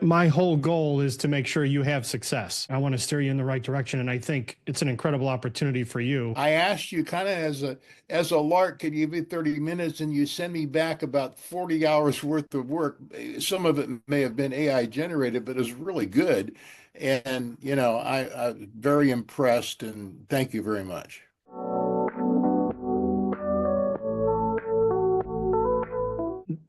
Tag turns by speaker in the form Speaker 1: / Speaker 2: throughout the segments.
Speaker 1: My whole goal is to make sure you have success. I want to steer you in the right direction, and I think it's an incredible opportunity for you.
Speaker 2: I asked you kind of as a lark, could you give me 30 minutes and you send me back about 40 hours worth of work. Some of it may have been AI generated, but it was really good. And I'm very impressed and thank you very much.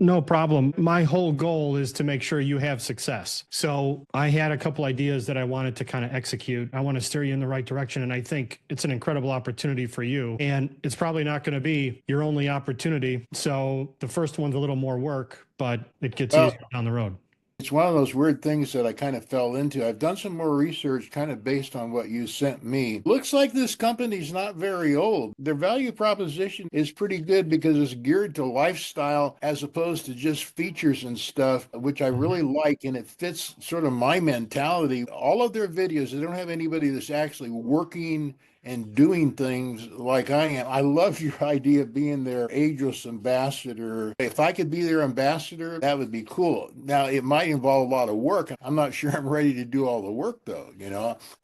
Speaker 1: No problem. My whole goal is to make sure you have success. So I had a couple ideas that I wanted to kind of execute. I want to steer you in the right direction, and I think it's an incredible opportunity for you. And it's probably not going to be your only opportunity. So the first one's a little more work, but it gets
Speaker 2: Well,
Speaker 1: easier down the road.
Speaker 2: it's one of those weird things that I kind of fell into. I've done some more research kind of based on what you sent me. Looks like this company's not very old. Their value proposition is pretty good because it's geared to lifestyle as opposed to just features and stuff, which I really like. And it fits sort of my mentality. All of their videos, they don't have anybody that's actually working and doing things like I am. I love your idea of being their ageless ambassador. If I could be their ambassador, that would be cool. Now, it might involve a lot of work. I'm not sure I'm ready to do all the work though,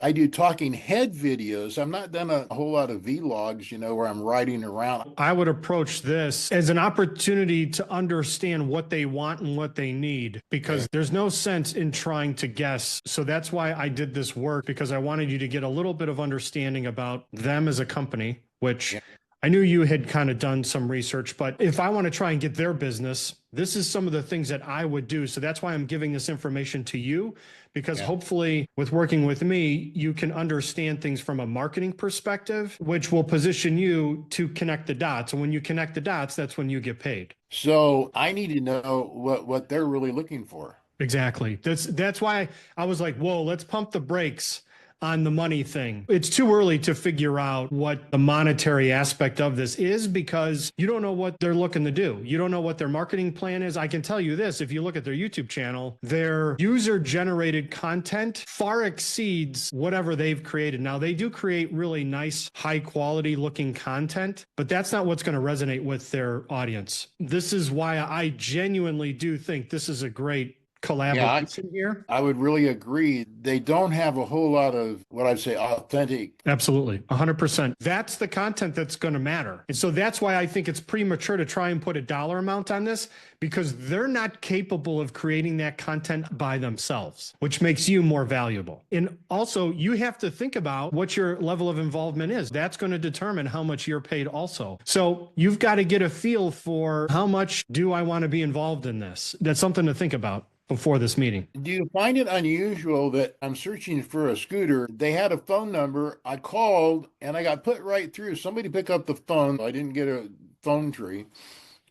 Speaker 2: I do talking head videos. I've not done a whole lot of vlogs, where I'm riding around.
Speaker 1: I would approach this as an opportunity to understand what they want and what they need, because there's no sense in trying to guess. So that's why I did this work, because I wanted you to get a little bit of understanding about them as a company, which I knew you had kind of done some research, but if I want to try and get their business, this is some of the things that I would do. So that's why I'm giving this information to you, because hopefully with working with me, you can understand things from a marketing perspective, which will position you to connect the dots. And when you connect the dots, that's when you get paid.
Speaker 2: So I need to know what they're really looking for.
Speaker 1: Exactly. That's why I was like, whoa, let's pump the brakes on the money thing. It's too early to figure out what the monetary aspect of this is, because you don't know what they're looking to do. You don't know what their marketing plan is. I can tell you this, if you look at their YouTube channel, their user-generated content far exceeds whatever they've created. Now, they do create really nice, high-quality looking content, but that's not what's going to resonate with their audience. This is why I genuinely do think this is a great collaboration here.
Speaker 2: I would really agree. They don't have a whole lot of what I'd say authentic.
Speaker 1: Absolutely. 100%. That's the content that's going to matter. And so that's why I think it's premature to try and put a dollar amount on this, because they're not capable of creating that content by themselves, which makes you more valuable. And also, you have to think about what your level of involvement is. That's going to determine how much you're paid also. So you've got to get a feel for how much do I want to be involved in this? That's something to think about before this meeting.
Speaker 2: Do you find it unusual that I'm searching for a scooter? They had a phone number. I called and I got put right through. Somebody pick up the phone. I didn't get a phone tree.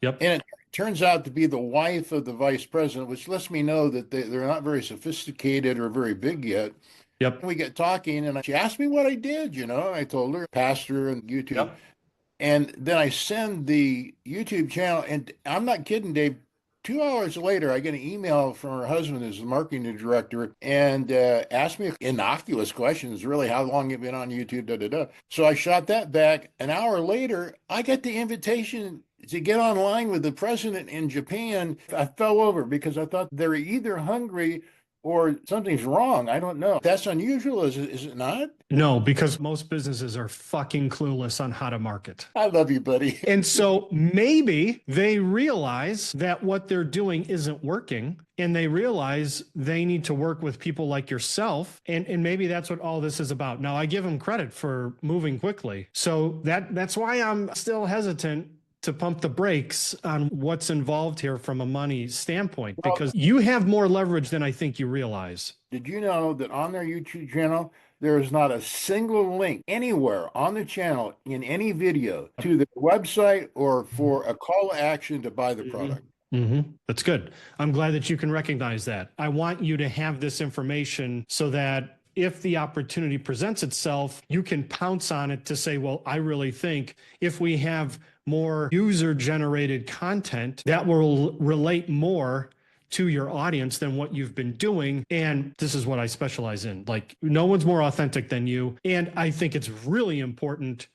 Speaker 1: Yep.
Speaker 2: And it turns out to be the wife of the vice president, which lets me know that they're not very sophisticated or very big yet.
Speaker 1: Yep.
Speaker 2: We get talking and she asked me what I did, I told her, pastor and YouTube.
Speaker 1: Yep.
Speaker 2: And then I send the YouTube channel, and I'm not kidding, Dave. 2 hours later, I get an email from her husband, who's the marketing director, and asked me innocuous questions, really, how long you've been on YouTube, da, da, da. So I shot that back. An hour later, I get the invitation to get online with the president in Japan. I fell over because I thought they're either hungry or something's wrong. I don't know. That's unusual, is it not?
Speaker 1: No, because most businesses are fucking clueless on how to market.
Speaker 2: I love you, buddy.
Speaker 1: And so maybe they realize that what they're doing isn't working, and they realize they need to work with people like yourself. And maybe that's what all this is about. Now, I give them credit for moving quickly. So that's why I'm still hesitant to pump the brakes on what's involved here from a money standpoint, because you have more leverage than I think you realize.
Speaker 2: Did you know that on their YouTube channel, there is not a single link anywhere on the channel in any video to the website or for a call to action to buy the product?
Speaker 1: That's good. I'm glad that you can recognize that. I want you to have this information so that if the opportunity presents itself, you can pounce on it to say, well, I really think if we have more user-generated content, that will relate more to your audience than what you've been doing. And this is what I specialize in. Like, no one's more authentic than you. And I think it's really important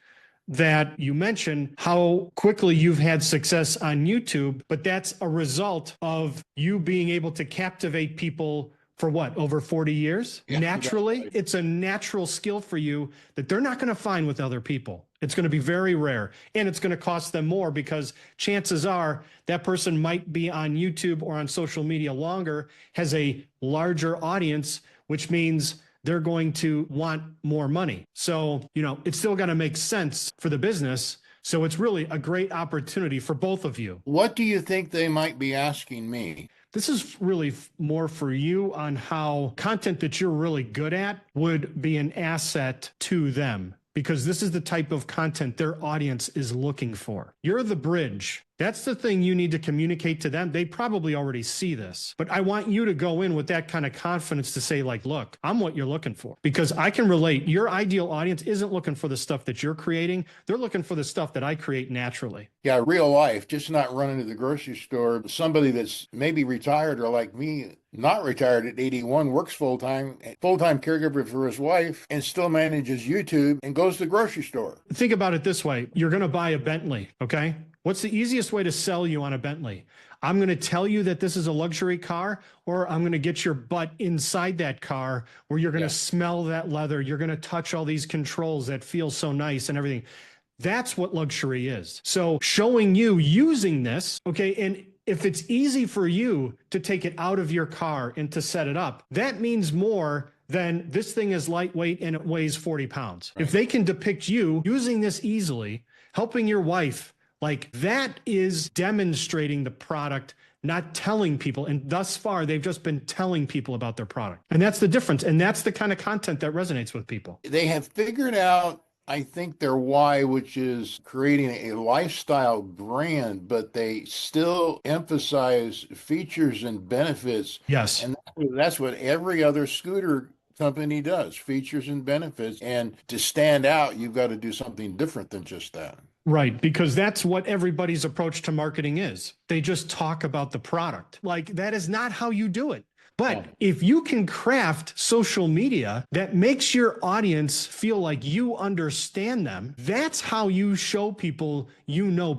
Speaker 1: that you mention how quickly you've had success on YouTube, but that's a result of you being able to captivate people for what, over 40 years?
Speaker 2: Yeah,
Speaker 1: Naturally,
Speaker 2: right.
Speaker 1: it's a natural skill for you that they're not going to find with other people. It's going to be very rare, and it's going to cost them more because chances are that person might be on YouTube or on social media longer, has a larger audience, which means they're going to want more money. So, it's still got to make sense for the business. So it's really a great opportunity for both of you.
Speaker 2: What do you think they might be asking me?
Speaker 1: This is really more for you on how content that you're really good at would be an asset to them, because this is the type of content their audience is looking for. You're the bridge. That's the thing you need to communicate to them. They probably already see this, but I want you to go in with that kind of confidence to say, like, look, I'm what you're looking for, because I can relate. Your ideal audience isn't looking for the stuff that you're creating. They're looking for the stuff that I create naturally.
Speaker 2: Yeah, real life, just not running to the grocery store. Somebody that's maybe retired or like me, not retired at 81, works full-time caregiver for his wife, and still manages YouTube and goes to the grocery store.
Speaker 1: Think about it this way. You're going to buy a Bentley, okay? What's the easiest way to sell you on a Bentley? I'm going to tell you that this is a luxury car, or I'm going to get your butt inside that car where you're going to smell that leather. You're going to touch all these controls that feel so nice and everything. That's what luxury is. So showing you using this, okay, and if it's easy for you to take it out of your car and to set it up, that means more than this thing is lightweight and it weighs 40 pounds. Right. If they can depict you using this easily, helping your wife, like, that is demonstrating the product, not telling people. And thus far, they've just been telling people about their product. And that's the difference. And that's the kind of content that resonates with people.
Speaker 2: They have figured out, I think, their why, which is creating a lifestyle brand, but they still emphasize features and benefits.
Speaker 1: Yes.
Speaker 2: And that's what every other scooter company does, features and benefits. And to stand out, you've got to do something different than just that.
Speaker 1: Right, because that's what everybody's approach to marketing is. They just talk about the product. Like, that is not how you do it. But if you can craft social media that makes your audience feel like you understand them, that's how you show people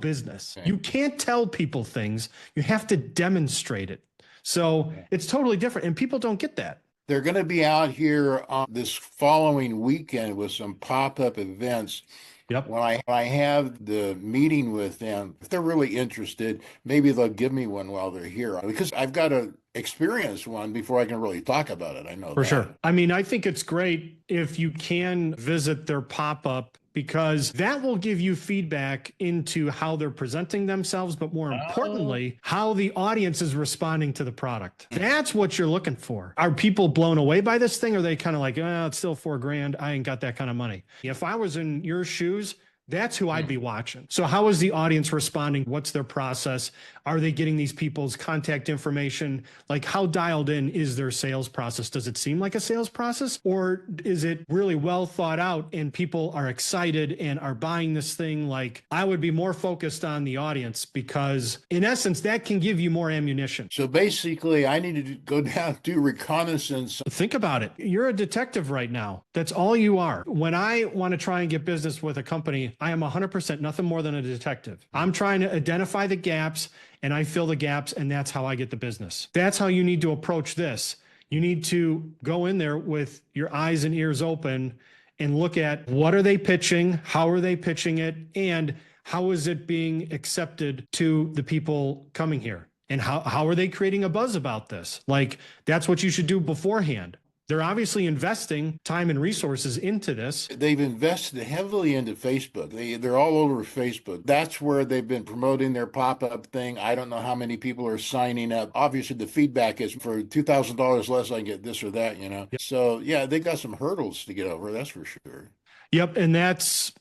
Speaker 1: business. You can't tell people things. You have to demonstrate it. So it's totally different. And people don't get that.
Speaker 2: They're going to be out here on this following weekend with some pop-up events.
Speaker 1: Yep.
Speaker 2: When I have the meeting with them, if they're really interested, maybe they'll give me one while they're here, because I've got to experience one before I can really talk about it. I know
Speaker 1: for
Speaker 2: that.
Speaker 1: sure. I mean, I think it's great if you can visit their pop-up, because that will give you feedback into how they're presenting themselves, but more importantly, how the audience is responding to the product. That's what you're looking for. Are people blown away by this thing? Or are they kind of like, oh, it's still $4,000. I ain't got that kind of money. If I was in your shoes, that's who I'd be watching. So how is the audience responding? What's their process? Are they getting these people's contact information? Like, how dialed in is their sales process? Does it seem like a sales process, or is it really well thought out and people are excited and are buying this thing? Like, I would be more focused on the audience, because in essence, that can give you more ammunition.
Speaker 2: So basically, I need to go down, do reconnaissance.
Speaker 1: Think about it. You're a detective right now. That's all you are. When I want to try and get business with a company, I am 100% nothing more than a detective. I'm trying to identify the gaps, and I fill the gaps, and that's how I get the business. That's how you need to approach this. You need to go in there with your eyes and ears open and look at, what are they pitching? How are they pitching it? And how is it being accepted to the people coming here? And how are they creating a buzz about this? Like, that's what you should do beforehand. They're obviously investing time and resources into this.
Speaker 2: They've invested heavily into Facebook. They're all over Facebook. That's where they've been promoting their pop-up thing. I don't know how many people are signing up. Obviously, the feedback is, for $2,000 less, I get this or that, Yep. So, yeah, they got some hurdles to get over, that's for sure.
Speaker 1: Yep, and that's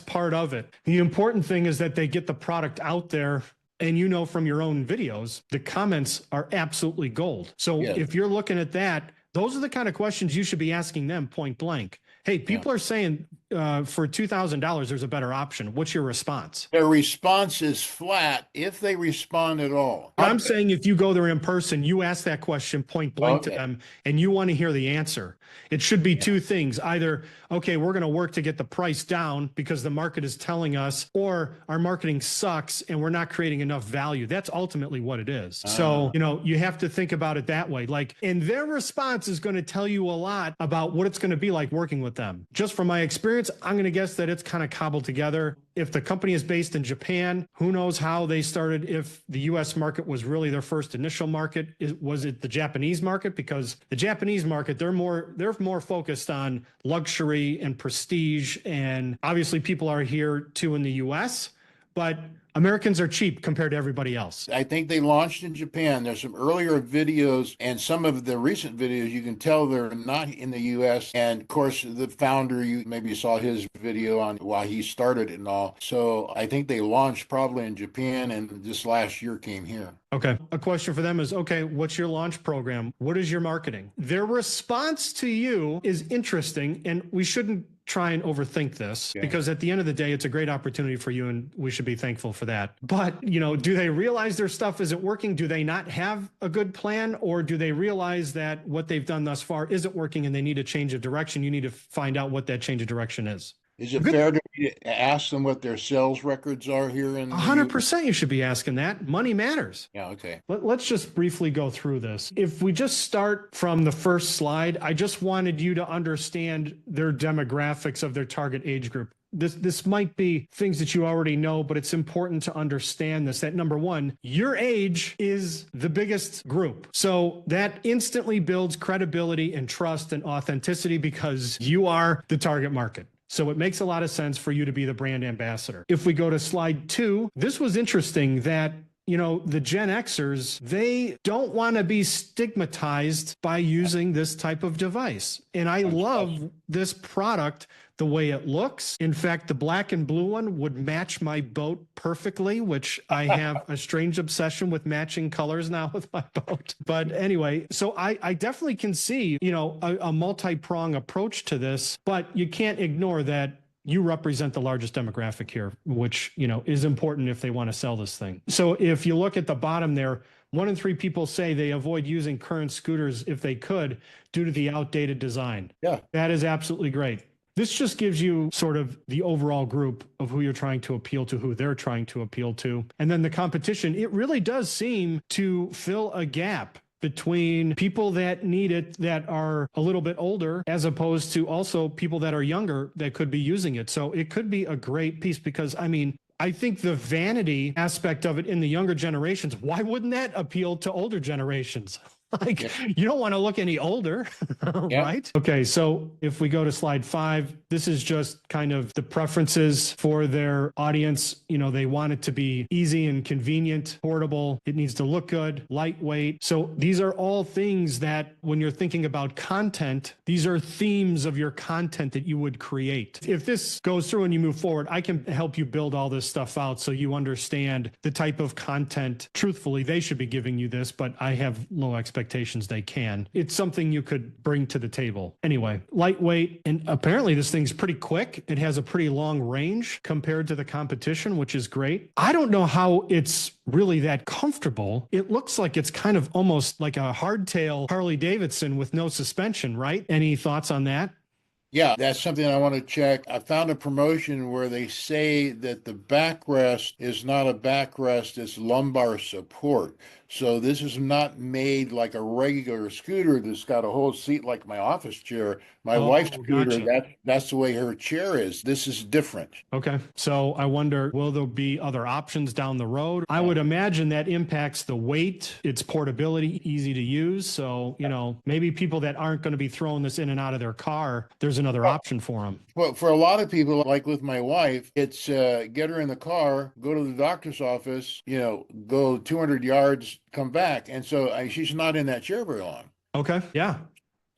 Speaker 1: part of it. The important thing is that they get the product out there. And from your own videos, the comments are absolutely gold. So if you're looking at that, those are the kind of questions you should be asking them point blank. Hey, people are saying for $2,000, there's a better option. What's your response?
Speaker 2: Their response is flat if they respond at all.
Speaker 1: I'm saying if you go there in person, you ask that question point blank to them and you want to hear the answer. It should be two things. Either, okay, we're going to work to get the price down because the market is telling us, or our marketing sucks and we're not creating enough value. That's ultimately what it is. So, you have to think about it that way. Like, and their response is going to tell you a lot about what it's going to be like working with them. Just from my experience, I'm going to guess that it's kind of cobbled together. If the company is based in Japan, who knows how they started, if the US market was really their first initial market. Was it the Japanese market? Because the Japanese market, they're more focused on luxury and prestige. And obviously people are here too in the US, but Americans are cheap compared to everybody else.
Speaker 2: I think they launched in Japan. There's some earlier videos, and some of the recent videos, you can tell they're not in the U.S. And of course, the founder, you maybe saw his video on why he started it and all. So I think they launched probably in Japan, and this last year came here.
Speaker 1: Okay. A question for them is, okay, what's your launch program? What is your marketing? Their response to you is interesting, and we shouldn't try and overthink this because at the end of the day, it's a great opportunity for you and we should be thankful for that. But, do they realize their stuff isn't working? Do they not have a good plan, or do they realize that what they've done thus far isn't working and they need a change of direction? You need to find out what that change of direction is.
Speaker 2: Is it fair to ask them what their sales records are here in
Speaker 1: 100% you should be asking that. Money matters.
Speaker 2: Yeah, okay.
Speaker 1: Let's just briefly go through this. If we just start from the first slide, I just wanted you to understand their demographics of their target age group. This might be things that you already know, but it's important to understand this, that number one, your age is the biggest group. So that instantly builds credibility and trust and authenticity because you are the target market. So it makes a lot of sense for you to be the brand ambassador. If we go to slide 2, this was interesting that the Gen Xers, they don't want to be stigmatized by using this type of device. And I love this product, the way it looks. In fact, the black and blue one would match my boat perfectly, which I have a strange obsession with matching colors now with my boat. But anyway, so I definitely can see, a multi-prong approach to this, but you can't ignore that you represent the largest demographic here, which, is important if they want to sell this thing. So if you look at the bottom there, 1 in 3 people say they avoid using current scooters if they could due to the outdated design.
Speaker 2: Yeah.
Speaker 1: That is absolutely great. This just gives you sort of the overall group of who you're trying to appeal to, who they're trying to appeal to. And then the competition, it really does seem to fill a gap between people that need it that are a little bit older, as opposed to also people that are younger that could be using it. So it could be a great piece because, I think the vanity aspect of it in the younger generations, why wouldn't that appeal to older generations? You don't want to look any older, right? Okay, so if we go to slide 5, this is just kind of the preferences for their audience. They want it to be easy and convenient, portable. It needs to look good, lightweight. So these are all things that when you're thinking about content, these are themes of your content that you would create. If this goes through and you move forward, I can help you build all this stuff out so you understand the type of content. Truthfully, they should be giving you this, but I have low expectations they can. It's something you could bring to the table. Anyway, lightweight, and apparently this thing's pretty quick. It has a pretty long range compared to the competition, which is great. I don't know how it's really that comfortable. It looks like it's kind of almost like a hardtail Harley Davidson with no suspension, right? Any thoughts on that?
Speaker 2: Yeah, that's something I want to check. I found a promotion where they say that the backrest is not a backrest, it's lumbar support. So this is not made like a regular scooter that's got a whole seat like my office chair. My wife's scooter,
Speaker 1: gotcha.
Speaker 2: that's the way her chair is. This is different.
Speaker 1: Okay. So I wonder, will there be other options down the road? I would imagine that impacts the weight, its portability, easy to use. So, maybe people that aren't going to be throwing this in and out of their car, there's another option for them.
Speaker 2: Well, for a lot of people, like with my wife, it's get her in the car, go to the doctor's office, go 200 yards, come back. And so she's not in that chair very long.
Speaker 1: Okay. Yeah.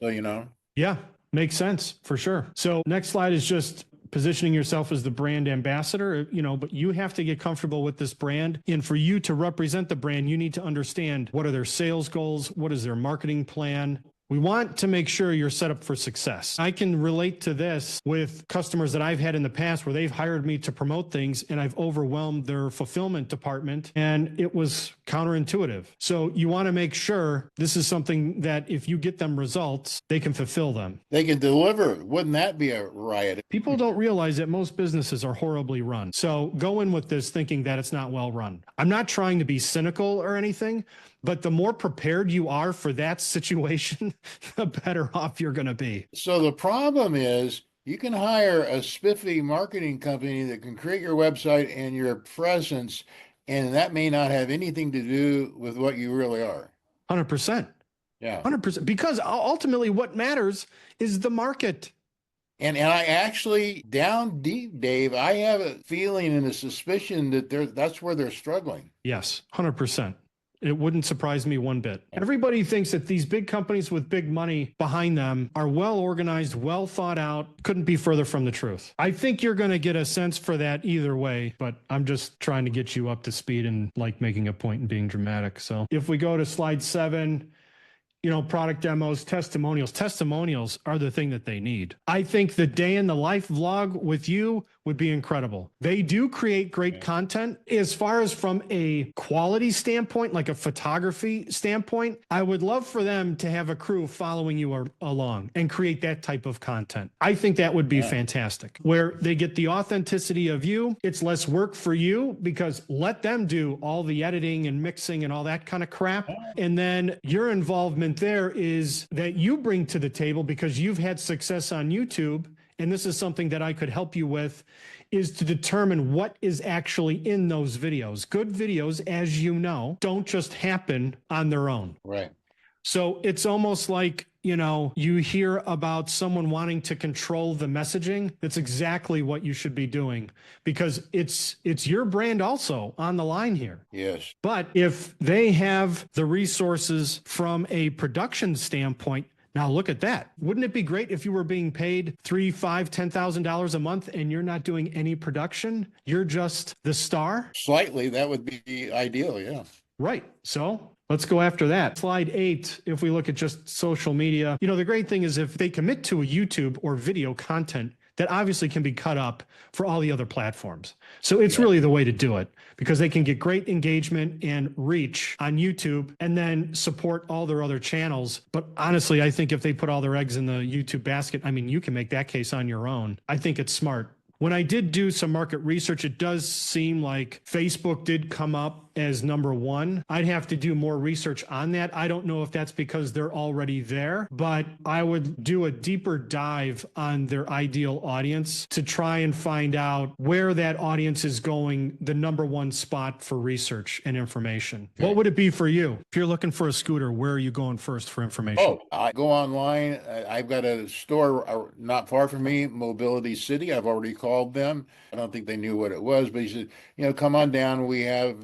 Speaker 2: So,
Speaker 1: Yeah. Makes sense for sure. So next slide is just positioning yourself as the brand ambassador, but you have to get comfortable with this brand. And for you to represent the brand, you need to understand what are their sales goals? What is their marketing plan? We want to make sure you're set up for success. I can relate to this with customers that I've had in the past where they've hired me to promote things and I've overwhelmed their fulfillment department and it was counterintuitive. So you want to make sure this is something that if you get them results, they can fulfill them.
Speaker 2: They can deliver. Wouldn't that be a riot?
Speaker 1: People don't realize that most businesses are horribly run. So go in with this thinking that it's not well run. I'm not trying to be cynical or anything, but the more prepared you are for that situation, the better off you're going to be.
Speaker 2: So the problem is you can hire a spiffy marketing company that can create your website and your presence, and that may not have anything to do with what you really are.
Speaker 1: 100%.
Speaker 2: Yeah.
Speaker 1: 100%. Because ultimately what matters is the market.
Speaker 2: And I actually, down deep, Dave, I have a feeling and a suspicion that that's where they're struggling.
Speaker 1: Yes, 100%. It wouldn't surprise me one bit. Everybody thinks that these big companies with big money behind them are well organized, well thought out. Couldn't be further from the truth. I think you're going to get a sense for that either way, but I'm just trying to get you up to speed and like making a point and being dramatic. So if we go to slide 7, product demos, testimonials. Testimonials are the thing that they need. I think the day in the life vlog with you would be incredible. They do create great content. As far as from a quality standpoint, like a photography standpoint, I would love for them to have a crew following you along and create that type of content. I think that would be fantastic, where they get the authenticity of you. It's less work for you because let them do all the editing and mixing and all that kind of crap. And then your involvement there is that you bring to the table because you've had success on YouTube. And this is something that I could help you with, is to determine what is actually in those videos. Good videos, as you know, don't just happen on their own.
Speaker 2: Right.
Speaker 1: So it's almost like, you hear about someone wanting to control the messaging. That's exactly what you should be doing because it's your brand also on the line here.
Speaker 2: Yes.
Speaker 1: But if they have the resources from a production standpoint, now look at that. Wouldn't it be great if you were being paid $3,000, $5,000, $10,000 a month and you're not doing any production? You're just the star?
Speaker 2: Slightly, that would be ideal, yeah.
Speaker 1: Right. So let's go after that. Slide 8, if we look at just social media, the great thing is if they commit to a YouTube or video content, that obviously can be cut up for all the other platforms. So it's really the way to do it because they can get great engagement and reach on YouTube and then support all their other channels. But honestly, I think if they put all their eggs in the YouTube basket, you can make that case on your own. I think it's smart. When I did do some market research, it does seem like Facebook did come up as number 1. I'd have to do more research on that. I don't know if that's because they're already there, but I would do a deeper dive on their ideal audience to try and find out where that audience is going, the number 1 spot for research and information. Okay. What would it be for you? If you're looking for a scooter, where are you going first for information?
Speaker 2: Oh, I go online. I've got a store not far from me, Mobility City. I've already called them. I don't think they knew what it was, but he said, come on down. We have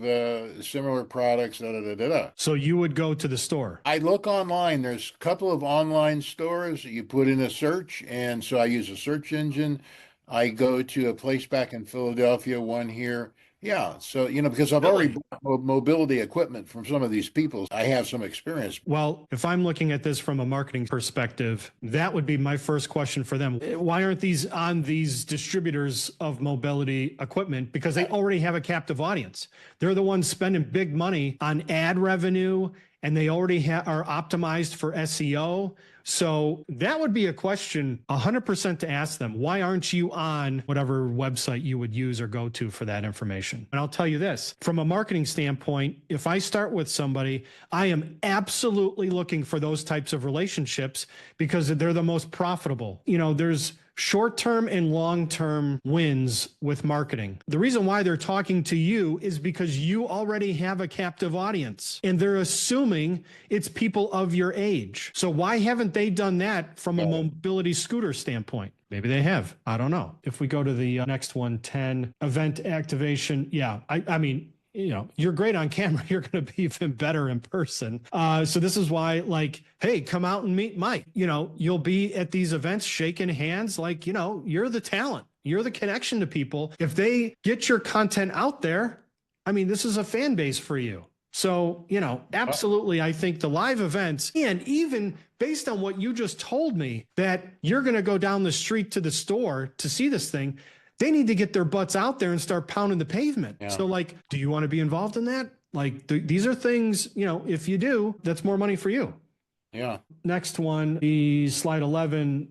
Speaker 2: similar products, da, da, da, da, da.
Speaker 1: So you would go to the store?
Speaker 2: I look online. There's a couple of online stores. You put in a search, and so I use a search engine. I go to a place back in Philadelphia, one here. Yeah. So, because I've already bought mobility equipment from some of these people, I have some experience.
Speaker 1: Well, if I'm looking at this from a marketing perspective, that would be my first question for them. Why aren't these on these distributors of mobility equipment? Because they already have a captive audience. They're the ones spending big money on ad revenue, and they already are optimized for SEO. So that would be a question 100% to ask them. Why aren't you on whatever website you would use or go to for that information? And I'll tell you this, from a marketing standpoint, if I start with somebody, I am absolutely looking for those types of relationships because they're the most profitable. There's short-term and long-term wins with marketing. The reason why they're talking to you is because you already have a captive audience and they're assuming it's people of your age. So why haven't they done that from a mobility scooter standpoint? Maybe they have. I don't know. If we go to the next one, 10, event activation. Yeah, I mean, you're great on camera. You're going to be even better in person. So this is why, hey, come out and meet Mike. You'll be at these events shaking hands you're the talent. You're the connection to people. If they get your content out there, this is a fan base for you. So, absolutely, I think the live events and even based on what you just told me, that you're going to go down the street to the store to see this thing, they need to get their butts out there and start pounding the pavement. Yeah. So like, do you want to be involved in that? Like these are things, if you do, that's more money for you.
Speaker 2: Yeah.
Speaker 1: Next one, the slide 11,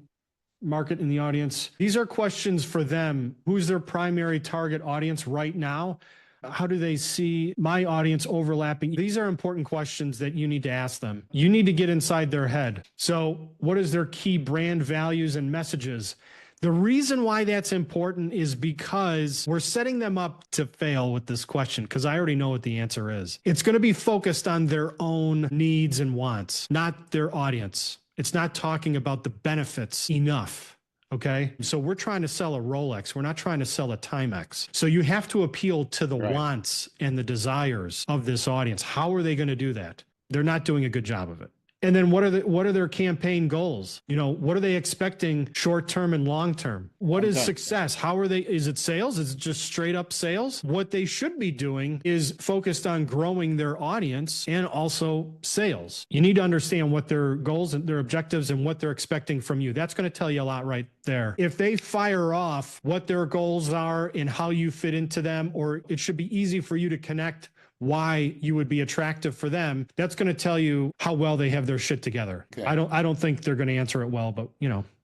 Speaker 1: market in the audience. These are questions for them. Who's their primary target audience right now? How do they see my audience overlapping? These are important questions that you need to ask them. You need to get inside their head. So what is their key brand values and messages? The reason why that's important is because we're setting them up to fail with this question, because I already know what the answer is. It's going to be focused on their own needs and wants, not their audience. It's not talking about the benefits enough. Okay. So we're trying to sell a Rolex. We're not trying to sell a Timex. So you have to appeal to the wants and the desires of this audience. How are they going to do that? They're not doing a good job of it. And then what are their campaign goals? What are they expecting short-term and long-term? What is success? Is it sales? Is it just straight up sales? What they should be doing is focused on growing their audience and also sales. You need to understand what their goals and their objectives and what they're expecting from you. That's going to tell you a lot right there. If they fire off what their goals are and how you fit into them, or it should be easy for you to connect why you would be attractive for them, that's going to tell you how well they have their shit together. Okay. I don't think they're going to answer it well, but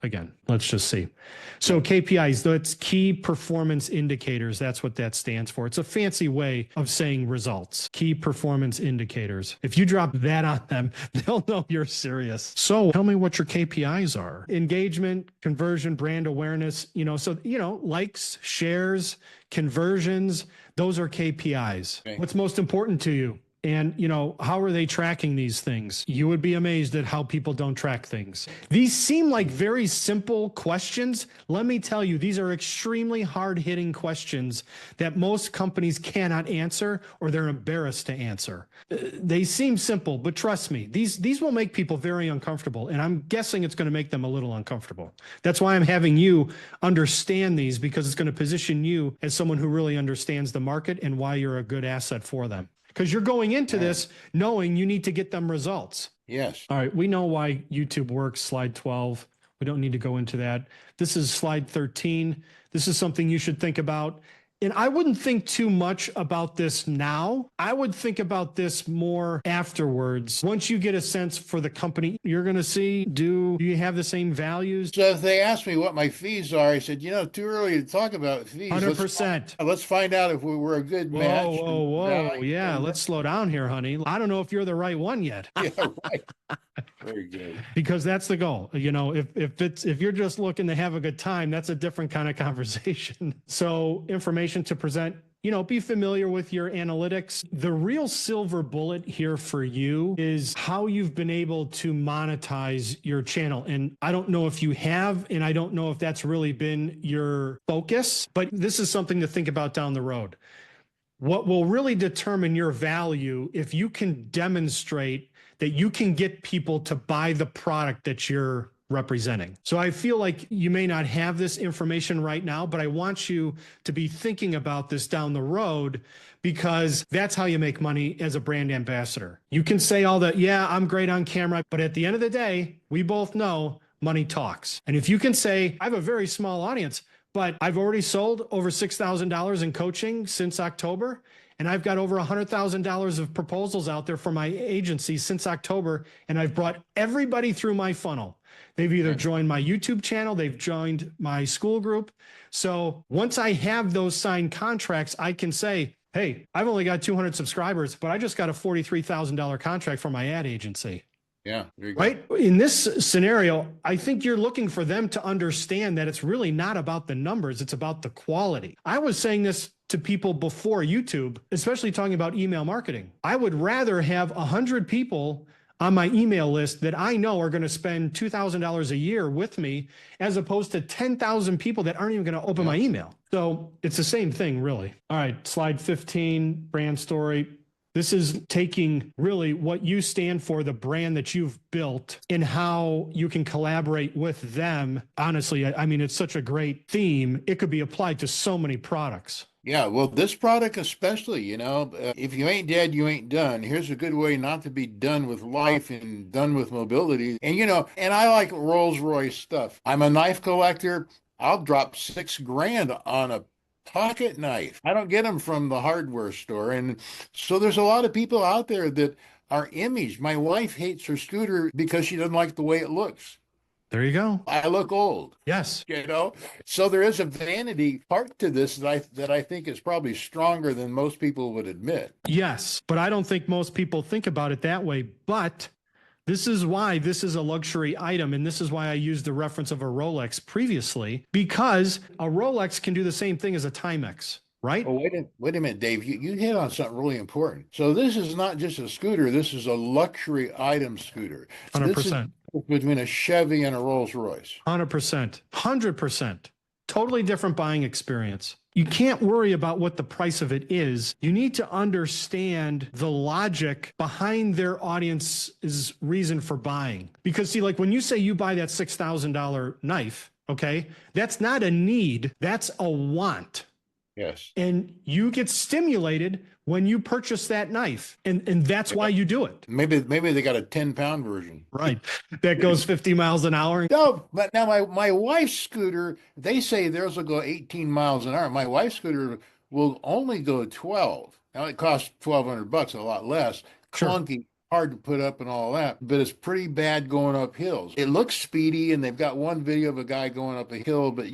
Speaker 1: again, let's just see. So KPIs, that's key performance indicators. That's what that stands for. It's a fancy way of saying results. Key performance indicators. If you drop that on them, they'll know you're serious. So tell me what your KPIs are. Engagement, conversion, brand awareness, likes, shares, conversions, those are KPIs. Okay. What's most important to you? And, how are they tracking these things? You would be amazed at how people don't track things. These seem like very simple questions. Let me tell you, these are extremely hard-hitting questions that most companies cannot answer, or they're embarrassed to answer. They seem simple, but trust me, these will make people very uncomfortable. And I'm guessing it's going to make them a little uncomfortable. That's why I'm having you understand these, because it's going to position you as someone who really understands the market and why you're a good asset for them. Because you're going into this knowing you need to get them results.
Speaker 2: Yes.
Speaker 1: All right. We know why YouTube works. Slide 12. We don't need to go into that. This is slide 13. This is something you should think about. And I wouldn't think too much about this now. I would think about this more afterwards. Once you get a sense for the company you're going to see, do you have the same values?
Speaker 2: So if they ask me what my fees are, I said, too early to talk about fees.
Speaker 1: 100%.
Speaker 2: Let's find out if we were a good match.
Speaker 1: Whoa. Yeah, let's slow down here, honey. I don't know if you're the right one yet.
Speaker 2: Yeah, right. Very good.
Speaker 1: Because that's the goal. If you're just looking to have a good time, that's a different kind of conversation. So information to present, be familiar with your analytics. The real silver bullet here for you is how you've been able to monetize your channel. And I don't know if you have, and I don't know if that's really been your focus, but this is something to think about down the road. What will really determine your value, if you can demonstrate that you can get people to buy the product that you're representing. So I feel like you may not have this information right now, but I want you to be thinking about this down the road, because that's how you make money as a brand ambassador. You can say all that, yeah, I'm great on camera, but at the end of the day, we both know money talks. And if you can say, I have a very small audience, but I've already sold over $6,000 in coaching since October, and I've got over $100,000 of proposals out there for my agency since October, and I've brought everybody through my funnel. They've either joined my YouTube channel, they've joined my school group. So once I have those signed contracts, I can say, hey, I've only got 200 subscribers, but I just got a $43,000 contract for my ad agency.
Speaker 2: Yeah. Very good.
Speaker 1: Right. In this scenario, I think you're looking for them to understand that it's really not about the numbers. It's about the quality. I was saying this to people before YouTube, especially talking about email marketing. I would rather have 100 people on my email list that I know are going to spend $2,000 a year with me, as opposed to 10,000 people that aren't even going to open my email. So it's the same thing, really. All right. Slide 15, brand story. This is taking really what you stand for, the brand that you've built, and how you can collaborate with them. Honestly, I mean, it's such a great theme. It could be applied to so many products.
Speaker 2: Yeah, well, this product especially, if you ain't dead, you ain't done. Here's a good way not to be done with life and done with mobility. And, and I like Rolls-Royce stuff. I'm a knife collector. I'll drop 6 grand on a pocket knife. I don't get them from the hardware store. And so there's a lot of people out there that are imaged. My wife hates her scooter because she doesn't like the way it looks.
Speaker 1: There you go.
Speaker 2: I look old.
Speaker 1: Yes.
Speaker 2: So there is a vanity part to this that I think is probably stronger than most people would admit.
Speaker 1: Yes, but I don't think most people think about it that way. But this is why this is a luxury item, and this is why I used the reference of a Rolex previously, because a Rolex can do the same thing as a Timex, right?
Speaker 2: Oh, wait a minute, Dave. You hit on something really important. So this is not just a scooter. This is a luxury item scooter. This is
Speaker 1: 100%.
Speaker 2: between a Chevy and a Rolls Royce.
Speaker 1: 100%. 100%. Totally different buying experience. You can't worry about what the price of it is. You need to understand the logic behind their audience's reason for buying. Because see, like when you say you buy that $6,000 knife, okay, that's not a need, that's a want.
Speaker 2: Yes.
Speaker 1: And you get stimulated when you purchase that knife. And that's why you do it.
Speaker 2: Maybe they got a 10-pound version.
Speaker 1: Right. That goes 50 miles an hour.
Speaker 2: No, but now my wife's scooter, they say theirs will go 18 miles an hour. My wife's scooter will only go 12. Now it costs $1,200, a lot less.
Speaker 1: Sure.
Speaker 2: Clunky, hard to put up and all that, but it's pretty bad going up hills. It looks speedy, and they've got one video of a guy going up a hill, but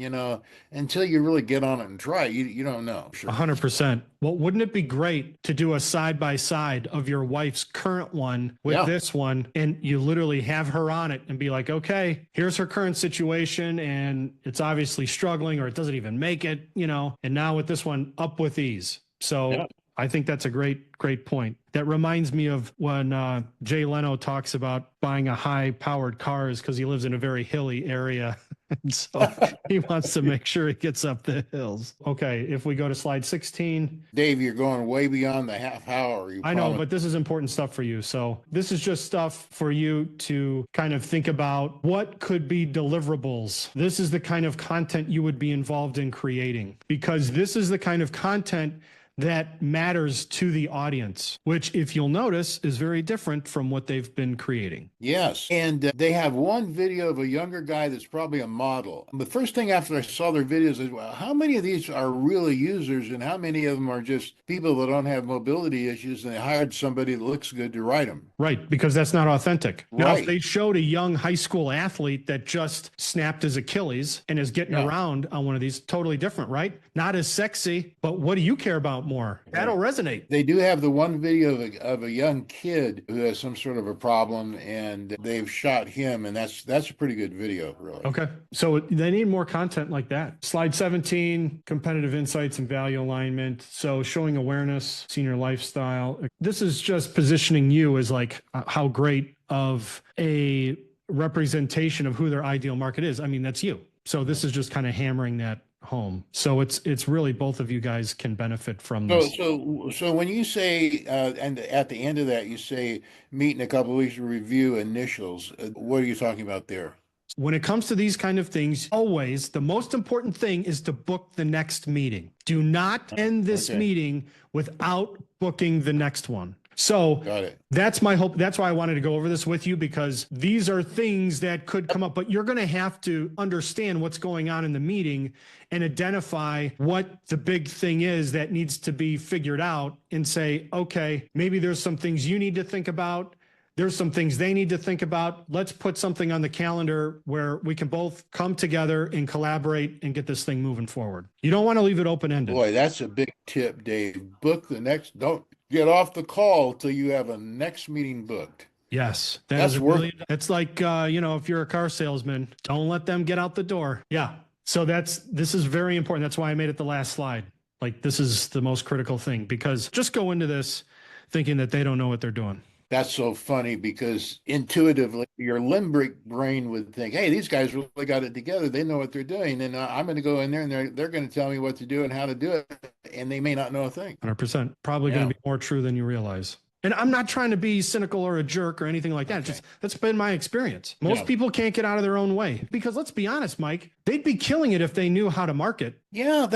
Speaker 2: until you really get on it and try it, you don't know. Sure.
Speaker 1: 100%. Well, wouldn't it be great to do a side by side of your wife's current one with this one, and you literally have her on it and be like, okay, here's her current situation, and it's obviously struggling, or it doesn't even make it, and now with this one, up with ease. So I think that's a great point. That reminds me of when Jay Leno talks about buying a high-powered car is because he lives in a very hilly area. And so he wants to make sure he gets up the hills. Okay, if we go to slide 16.
Speaker 2: Dave, you're going way beyond the half hour.
Speaker 1: I know, but this is important stuff for you. So this is just stuff for you to kind of think about what could be deliverables. This is the kind of content you would be involved in creating, because this is the kind of content that matters to the audience, which, if you'll notice, is very different from what they've been creating.
Speaker 2: Yes. And they have one video of a younger guy that's probably a model. The first thing after I saw their videos is, well, how many of these are really users and how many of them are just people that don't have mobility issues and they hired somebody that looks good to write them?
Speaker 1: Right, because that's not authentic.
Speaker 2: Right.
Speaker 1: Now, if they showed a young high school athlete that just snapped his Achilles and is getting around on one of these, totally different, right? Not as sexy, but what do you care about more? That'll resonate.
Speaker 2: They do have the one video of a young kid who has some sort of a problem, and they've shot him, and that's a pretty good video, really.
Speaker 1: Okay. So they need more content like that. Slide 17, competitive insights and value alignment. So showing awareness, senior lifestyle. This is just positioning you as like how great of a representation of who their ideal market is. I mean, that's you. So this is just kind of hammering that home. So it's really both of you guys can benefit from this.
Speaker 2: So when you say and at the end of that you say meet in a couple of weeks to review initials, what are you talking about there?
Speaker 1: When it comes to these kind of things, always the most important thing is to book the next meeting. Do not end this meeting without booking the next one. So
Speaker 2: Got it.
Speaker 1: That's my hope. That's why I wanted to go over this with you, because these are things that could come up, but you're going to have to understand what's going on in the meeting and identify what the big thing is that needs to be figured out and say, okay, maybe there's some things you need to think about. There's some things they need to think about. Let's put something on the calendar where we can both come together and collaborate and get this thing moving forward. You don't want to leave it open-ended.
Speaker 2: Boy, that's a big tip, Dave. Book the next, don't get off the call till you have a next meeting booked.
Speaker 1: Yes, that's really, it's like, if you're a car salesman, don't let them get out the door. Yeah. So this is very important. That's why I made it the last slide. Like, this is the most critical thing, because just go into this thinking that they don't know what they're doing.
Speaker 2: That's so funny, because intuitively your limbic brain would think, hey, these guys really got it together. They know what they're doing. And I'm going to go in there and they're going to tell me what to do and how to do it. And they may not know a thing.
Speaker 1: 100%. Probably going to be more true than you realize. And I'm not trying to be cynical or a jerk or anything like that.
Speaker 2: Okay.
Speaker 1: Just that's been my experience. Most
Speaker 2: Yeah.
Speaker 1: people can't get out of their own way because let's be honest, Mike, they'd be killing it if they knew how to market.
Speaker 2: Yeah,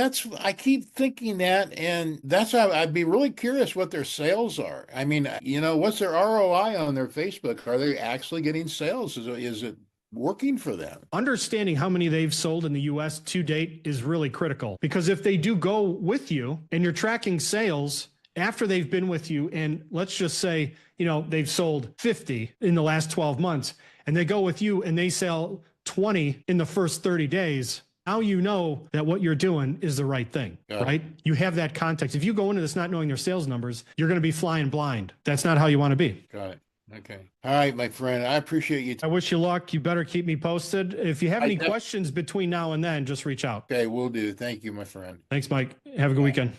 Speaker 2: I keep thinking that, and that's why I'd be really curious what their sales are. I mean, what's their ROI on their Facebook? Are they actually getting sales? Is it working for them?
Speaker 1: Understanding how many they've sold in the US to date is really critical because if they do go with you and you're tracking sales after they've been with you, and let's just say, they've sold 50 in the last 12 months, and they go with you and they sell 20 in the first 30 days, now you know that what you're doing is the right thing, right? You have that context. If you go into this not knowing their sales numbers, you're going to be flying blind. That's not how you want to be.
Speaker 2: Got it. Okay. All right, my friend. I appreciate you.
Speaker 1: I wish you luck. You better keep me posted. If you have any questions between now and then, just reach out.
Speaker 2: Okay, will do. Thank you, my friend.
Speaker 1: Thanks, Mike. Have a good weekend.